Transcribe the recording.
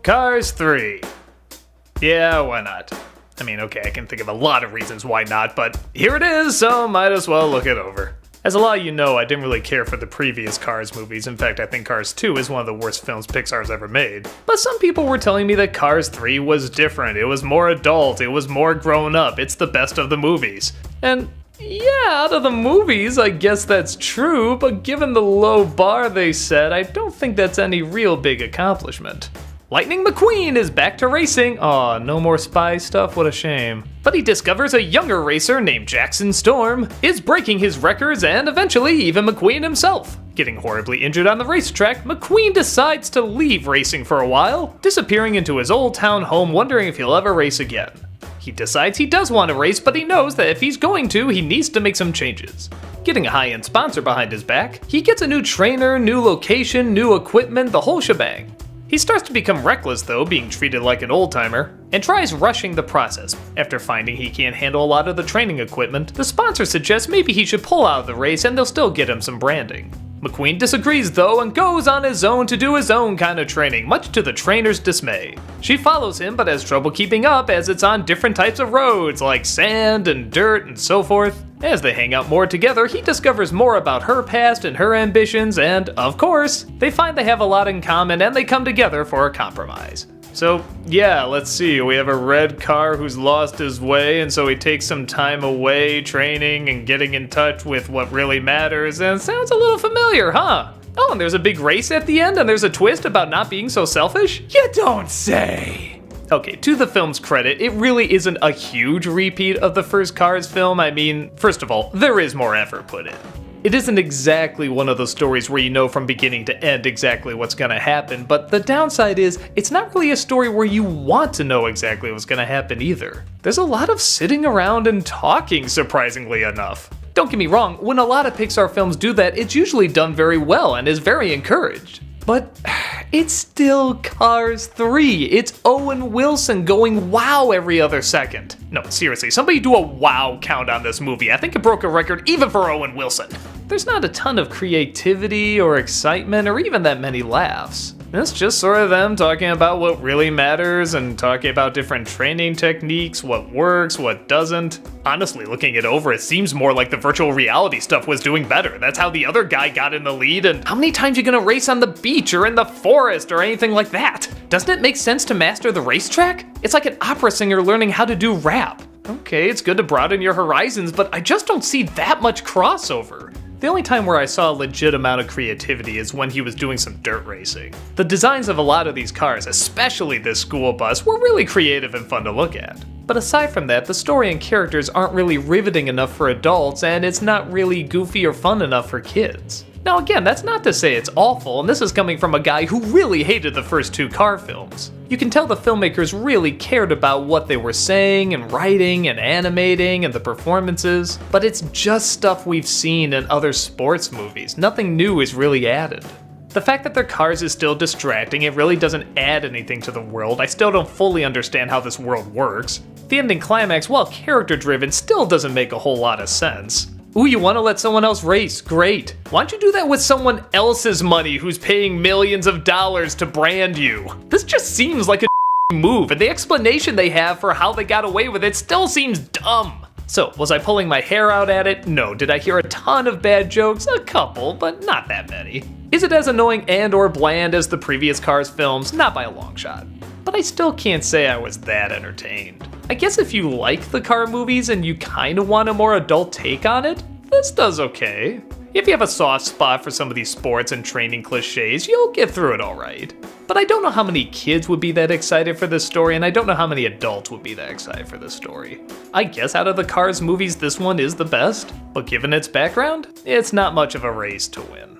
Cars 3. Yeah, why not? I mean, okay, I can think of a lot of reasons why not, but here it is, so might as well look it over. As a lot of you know, I didn't really care for the previous Cars movies. In fact, I think Cars 2 is one of the worst films Pixar's ever made. But some people were telling me that Cars 3 was different, it was more adult, it was more grown up, it's the best of the movies. And yeah, out of the movies, I guess that's true, but given the low bar they set, I don't think that's any real big accomplishment. Lightning McQueen is back to racing. Aw, no more spy stuff, what a shame. But he discovers a younger racer named Jackson Storm is breaking his records and eventually even McQueen himself. Getting horribly injured on the racetrack, McQueen decides to leave racing for a while, disappearing into his old town home wondering if he'll ever race again. He decides he does want to race, but he knows that if he's going to, he needs to make some changes. Getting a high-end sponsor behind his back, he gets a new trainer, new location, new equipment, the whole shebang. He starts to become reckless though, being treated like an old-timer, and tries rushing the process. After finding he can't handle a lot of the training equipment, the sponsor suggests maybe he should pull out of the race and they'll still get him some branding. McQueen disagrees though and goes on his own to do his own kind of training, much to the trainer's dismay. She follows him but has trouble keeping up as it's on different types of roads like sand and dirt and so forth. As they hang out more together, he discovers more about her past and her ambitions and, of course, they find they have a lot in common and they come together for a compromise. So yeah, let's see, we have a red car who's lost his way and so he takes some time away training and getting in touch with what really matters, and it sounds a little familiar, huh? Oh, and there's a big race at the end and there's a twist about not being so selfish? You don't say! Okay, to the film's credit, it really isn't a huge repeat of the first Cars film. I mean, first of all, there is more effort put in. It isn't exactly one of those stories where you know from beginning to end exactly what's gonna happen, but the downside is, it's not really a story where you want to know exactly what's gonna happen either. There's a lot of sitting around and talking, surprisingly enough. Don't get me wrong, when a lot of Pixar films do that, it's usually done very well and is very encouraged. But it's still Cars 3. It's Owen Wilson going wow every other second. No, seriously, somebody do a wow count on this movie. I think it broke a record even for Owen Wilson. There's not a ton of creativity or excitement or even that many laughs. It's just sort of them talking about what really matters and talking about different training techniques, what works, what doesn't. Honestly, looking it over, it seems more like the virtual reality stuff was doing better. That's how the other guy got in the lead, and how many times are you gonna race on the beach or in the forest or anything like that? Doesn't it make sense to master the racetrack? It's like an opera singer learning how to do rap. Okay, it's good to broaden your horizons, but I just don't see that much crossover. The only time where I saw a legit amount of creativity is when he was doing some dirt racing. The designs of a lot of these cars, especially this school bus, were really creative and fun to look at. But aside from that, the story and characters aren't really riveting enough for adults, and it's not really goofy or fun enough for kids. Now again, that's not to say it's awful, and this is coming from a guy who really hated the first two car films. You can tell the filmmakers really cared about what they were saying and writing and animating and the performances, but it's just stuff we've seen in other sports movies. Nothing new is really added. The fact that their cars is still distracting, it really doesn't add anything to the world. I still don't fully understand how this world works. The ending climax, while character-driven, still doesn't make a whole lot of sense. Ooh, you want to let someone else race? Great. Why don't you do that with someone else's money who's paying millions of dollars to brand you? This just seems like a move, and the explanation they have for how they got away with it still seems dumb. So, was I pulling my hair out at it? No. Did I hear a ton of bad jokes? A couple, but not that many. Is it as annoying and or bland as the previous Cars films? Not by a long shot. But I still can't say I was that entertained. I guess if you like the car movies and you kinda want a more adult take on it, this does okay. If you have a soft spot for some of these sports and training cliches, you'll get through it alright. But I don't know how many kids would be that excited for this story, and I don't know how many adults would be that excited for this story. I guess out of the Cars movies, this one is the best, but given its background, it's not much of a race to win.